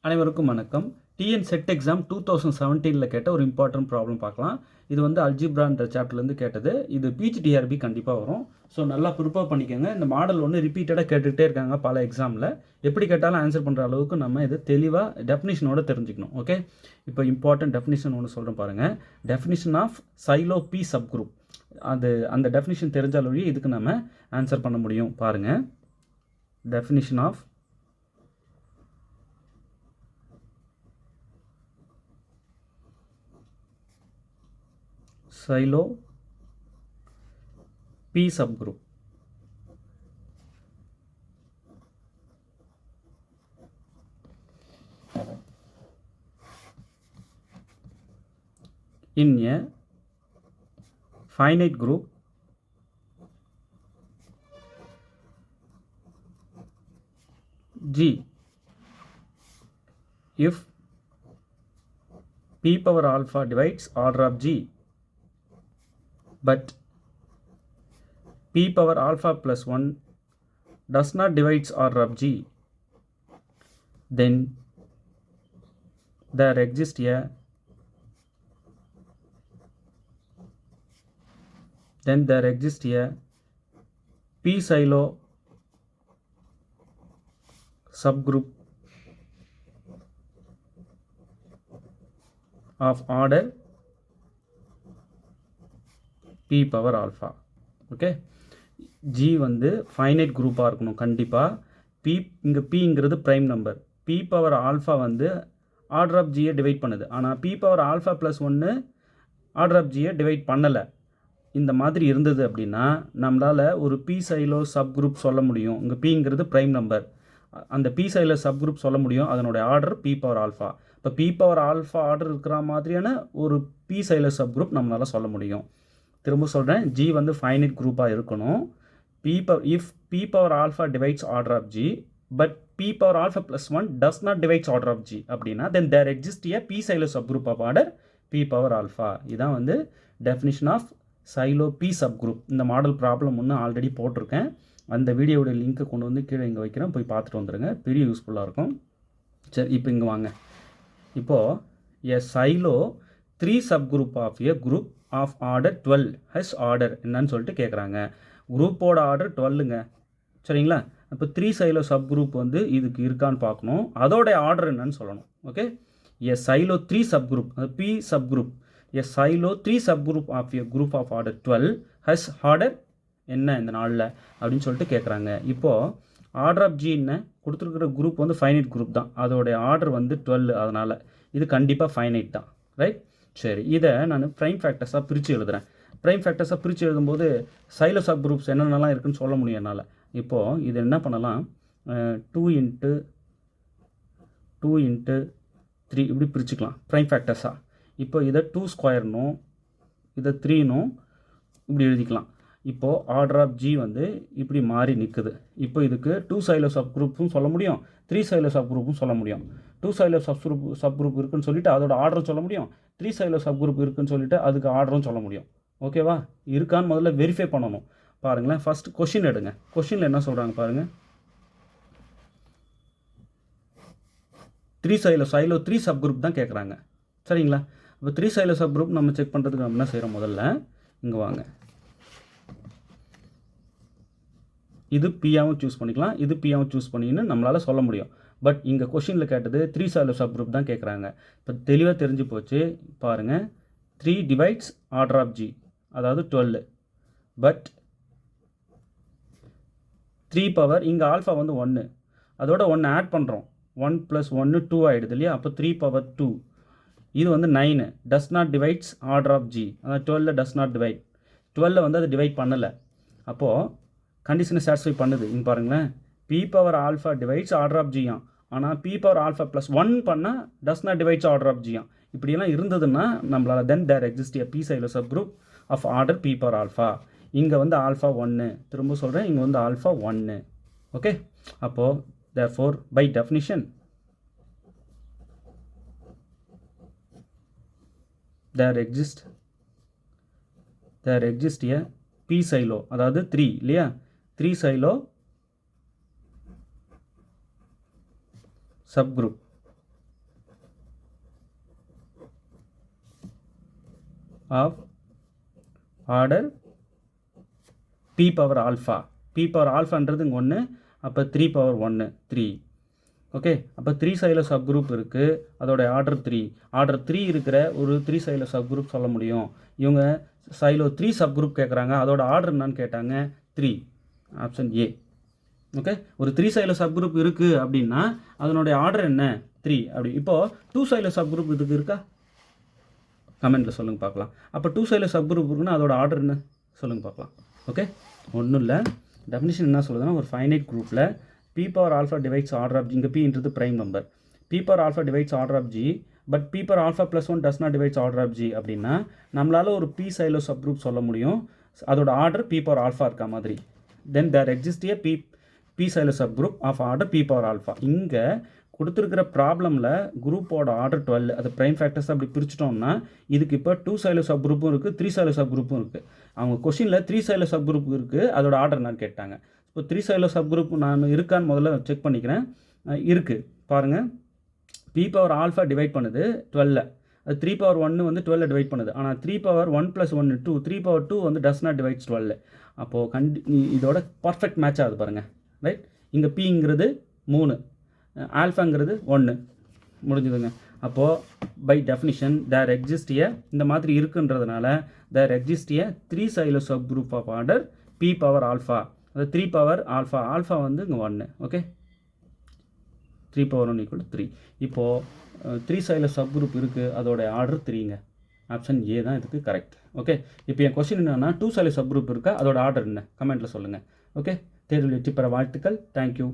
அனைவருக்கும் வணக்கம். TN set exam 2017 கேட்ட ஒரு இம்பார்ட்டன்ட் ப்ராப்ளம் பார்க்கலாம். இது வந்து அல்ஜிப்ரான்ற சாப்டர்லேருந்து கேட்டது. இது பிஜிடிஆர்பி கண்டிப்பாக வரும். ஸோ நல்லா ப்ரிப்பேர் பண்ணிக்கோங்க. இந்த மாடல் ஒன்று ரிப்பீட்டடாக கேட்டுகிட்டே இருக்காங்க பல எக்ஸாமில். எப்படி கேட்டாலும் ஆன்சர் பண்ணுற அளவுக்கு நம்ம இது தெளிவாக டெஃபினிஷனோட தெரிஞ்சுக்கணும். ஓகே, இப்போ இம்பார்ட்டன்ட் டெஃபினிஷன் ஒன்று சொல்கிறேன் பாருங்கள். Definition of Sylow P subgroup. அந்த டெஃபினிஷன் தெரிஞ்சாலும் இதுக்கு நம்ம ஆன்சர் பண்ண முடியும். பாருங்கள், definition of silo P subgroup. In a finite group G, if P power alpha divides order of G, but P power alpha plus 1 does not divides order of G, then there exists a P silo subgroup of order P power alpha. Okay, G வந்து finite குரூப்பாக இருக்கணும் கண்டிப்பாக. இங்கே Pங்கிறது prime number. P power alpha வந்து order of Gயை divide பண்ணுது. ஆனால் P power alpha plus 1 order of Gயை டிவைட் பண்ணலை. இந்த மாதிரி இருந்தது அப்படின்னா நம்மளால் ஒரு P சைலோ சப் குரூப் சொல்ல முடியும். இங்கே Pங்கிறது ப்ரைம் நம்பர். அந்த P சைலோ சப் குரூப் சொல்ல முடியும். அதனுடைய ஆர்டர் P பவர் ஆல்ஃபா. இப்போ P பவர் ஆல்ஃபா ஆர்டர் இருக்கிற மாதிரியான ஒரு P சைலோ சப் குரூப் நம்மளால் சொல்ல முடியும். திரும்ப சொல்கிறேன், G வந்து ஃபைனைட் குரூப்பாக இருக்கணும். If P power alpha divides order of G, but P power alpha plus 1 does not divides order of G அப்படின்னா then there exist a P Sylow subgroup of order P power alpha. இதான் வந்து definition of Sylow P subgroup. இந்த model problem ஒன்று already போட்டிருக்கேன். அந்த வீடியோட லிங்க்கை கொண்டு வந்து கீழே இங்கே வைக்கிறேன், போய் பார்த்துட்டு வந்துடுங்க. பெரிய யூஸ்ஃபுல்லாக இருக்கும். சரி, இப்போ இங்கே வாங்க. இப்போது a Sylow 3 subgroup of a group of order 12 has order என்னன்னு சொல்லிட்டு கேட்குறாங்க. குரூப்போட ஆர்டர் 12ங்க, சரிங்களா? இப்போ 3 சைலோ சப் குரூப் வந்து இதுக்கு இருக்கான்னு பார்க்கணும். அதோட ஆர்டர் என்னன்னு சொல்லணும். Okay, a Sylow 3 subgroup, அது P subgroup, a Sylow 3 subgroup of a group of order 12 has order என்ன இந்த நாளில் அப்படின்னு சொல்லிட்டு கேட்குறாங்க. இப்போது ஆர்டர் ஆஃப் G என்ன கொடுத்துருக்குற குரூப் வந்து ஃபைனைட் குரூப் தான். அதோடைய ஆர்டர் வந்து 12, அதனால் இது கண்டிப்பாக ஃபைனைட் தான், ரைட்? சரி, இதை நான் ப்ரைம் ஃபேக்டர்ஸாக பிரித்து எழுதுகிறேன். ப்ரைம் ஃபேக்டர்ஸாக பிரித்து எழுதும்போது சைலோ சப் குரூப்ஸ் என்னென்னலாம் இருக்குதுன்னு சொல்ல முடியும் என்னால். இப்போது இது என்ன பண்ணலாம், 2 × 3 இப்படி பிரிச்சுக்கலாம் ப்ரைம் ஃபேக்டர்ஸாக. இப்போ இதை 2 ஸ்கொயர்னும் இதை 3னும் இப்படி எழுதிக்கலாம். இப்போது ஆர்டர் ஆஃப் G வந்து இப்படி மாறி நிற்குது. இப்போ இதுக்கு 2 சைலோ சப் குரூப்பும் சொல்ல முடியும், 3 சைலோ சப் குரூப்பும் சொல்ல முடியும். 2 சைலோ சப் குரூப் இருக்குன்னு சொல்லிட்டு அதோட ஆர்டரும் சொல்ல முடியும். 3 சைலோ சப் குரூப் இருக்குன்னு சொல்லிட்டு அதுக்கு ஆர்டரும் சொல்ல முடியும். ஓகேவா? இருக்கான்னு முதல்ல வெரிஃபை பண்ணணும். பாருங்களேன், ஃபஸ்ட் கொஷின் எடுங்க. கொஷினில் என்ன சொல்கிறாங்க பாருங்கள். 3 சைலோ 3 சப் குரூப் தான் கேட்குறாங்க, சரிங்களா? இப்போ 3 சைலோ சப் குரூப் நம்ம செக் பண்ணுறதுக்கு நம்ம என்ன செய்கிறோம், முதல்ல இங்கே வாங்க. இது Pயாவும் சூஸ் பண்ணிக்கலாம், இது Pயாவும் சூஸ் பண்ணின்னு நம்மளால் சொல்ல முடியும். பட் இங்கே கொஷினில் கேட்டது 3 சைலோ சப் குரூப் தான் கேட்குறாங்க. இப்போ தெளிவாக தெரிஞ்சு போச்சு. பாருங்கள், 3 டிவைட்ஸ் ஆர்டர் ஆஃப் G, அதாவது 12. பட் 3 பவர் இங்கே ஆல்ஃபா வந்து 1, அதோட 1 ஆட் பண்ணுறோம். 1 + 1 2 ஆகிடுது இல்லையா? அப்போ 3 பவர் 2, இது வந்து 9 does not divides order of G, அதாவது 12 டஸ் நாட் டிவைட். 12 வந்து அது டிவைட் பண்ணலை. அப்போது கண்டிஷனை சாட்டிஸ்ஃபை பண்ணுது. இங்கே பாருங்களேன், P power alpha divides order of G, ஆனால் P பவர் ஆல்ஃபா ப்ளஸ் 1 பண்ணால் does not divides order of G. இப்படியெல்லாம் இருந்ததுன்னா நம்மளால் then there exist a P Sylow subgroup of order P power alpha. இங்கே வந்து ஆல்ஃபா 1, திரும்ப சொல்கிறேன், இங்கே வந்து ஆல்ஃபா 1. ஓகே, அப்போது therefore by definition there exists a P silo, அதாவது 3 இல்லையா, 3 silo subgroup of order p power alpha. p power ஆல்ஃபான்றது இங்கே 1, அப்போ 3 பவர் 1 3. ஓகே, அப்போ 3 சைடில் சப் குரூப் இருக்குது, அதோட ஆர்டர் 3. ஆர்டர் 3 இருக்கிற ஒரு 3 சைடில் சப் குரூப் சொல்ல முடியும். இவங்க சைடில் 3 சப் குரூப் கேட்குறாங்க, அதோட ஆர்டர் என்னன்னு கேட்டாங்க 3. Option A. ஓகே, ஒரு 3 சைடில் சப் குரூப் இருக்குது அப்படின்னா அதனுடைய ஆர்டர் என்ன 3 அப்படி. இப்போது 2 சைடில் சப் குரூப் இதுக்கு இருக்கா? கமெண்ட்டில் சொல்லுங்கள் பார்க்கலாம். அப்போ 2 சைடில் சப் குரூப் இருக்குன்னா அதோட ஆர்டர் என்ன சொல்லுங்கள் பார்க்கலாம். ஓகே, ஒன்றும் இல்லை. டெஃபினிஷன் என்ன சொல்லுதுன்னா, ஒரு ஃபைனைட் குரூப்பில் p power alpha divides order of G, இங்கே pன்றது prime number, p power alpha divides order of G but p power alpha plus 1 does not divides order of G அப்படின்னா நம்மளால் ஒரு p சைடில் சப் குரூப் சொல்ல முடியும், அதோட order p power alpha இருக்க மாதிரி. Then there exist a p Sylow subgroup of order p power alpha. இங்கே கொடுத்துருக்கிற ப்ராப்ளமில் குரூப்போட ஆர்டர் 12, அது ப்ரைம் ஃபேக்டர்ஸ் அப்படி பிரிச்சிட்டோம்னா இதுக்கு இப்போ 2 சைடில் சப் குரூப்பும் இருக்குது, 3 சைடில் சப் குரூப்பும் இருக்குது. அவங்க கொஷினில் 3 சைடில் சப் குரூப் இருக்குது, அதோட ஆர்டர் என்னன்னு கேட்டாங்க. இப்போ 3 சைடில் சப் குரூப் நான் இருக்கான்னு முதல்ல செக் பண்ணிக்கிறேன். இருக்குது பாருங்கள், p பவர் ஆல்ஃபா டிவைட் பண்ணுது 12, அது 3 பவர் 1 வந்து 12 டிவைட் பண்ணுது. ஆனால் 3 பவர் 1 + 1 2, 3 பவர் 2 வந்து டஸ் நாட் டிவைட்ஸ் 12. அப்போது இதோட பர்ஃபெக்ட் மேட்ச் ஆகுது பாருங்கள். ரைட், இங்கே pங்கிறது 3, ஆல்ஃபாங்கிறது 1 முடிஞ்சுதுங்க. அப்போது by definition there exist a இந்த மாதிரி இருக்குன்றதுனால there exist a 3 Sylow subgroup of order p power alpha. அது 3 பவர் ஆல்ஃபா, ஆல்ஃபா வந்து இங்கே 1. Okay, 3 power 1 = 3. இப்போது 3 சைடில் சப் குரூப் இருக்குது, அதோட ஆர்டர் 3ங்க. ஆப்ஷன் ஏ தான் இதுக்கு கரெக்ட். ஓகே, இப்போ என் கொஸ்டின் என்னென்னா 2 சைடில் சப் குரூப் இருக்கா, அதோட ஆர்டர் என்ன கமெண்ட்டில் சொல்லுங்கள். ஓகே, தேர்வில் வெற்றி பெற வாழ்த்துக்கள். தேங்க்யூ.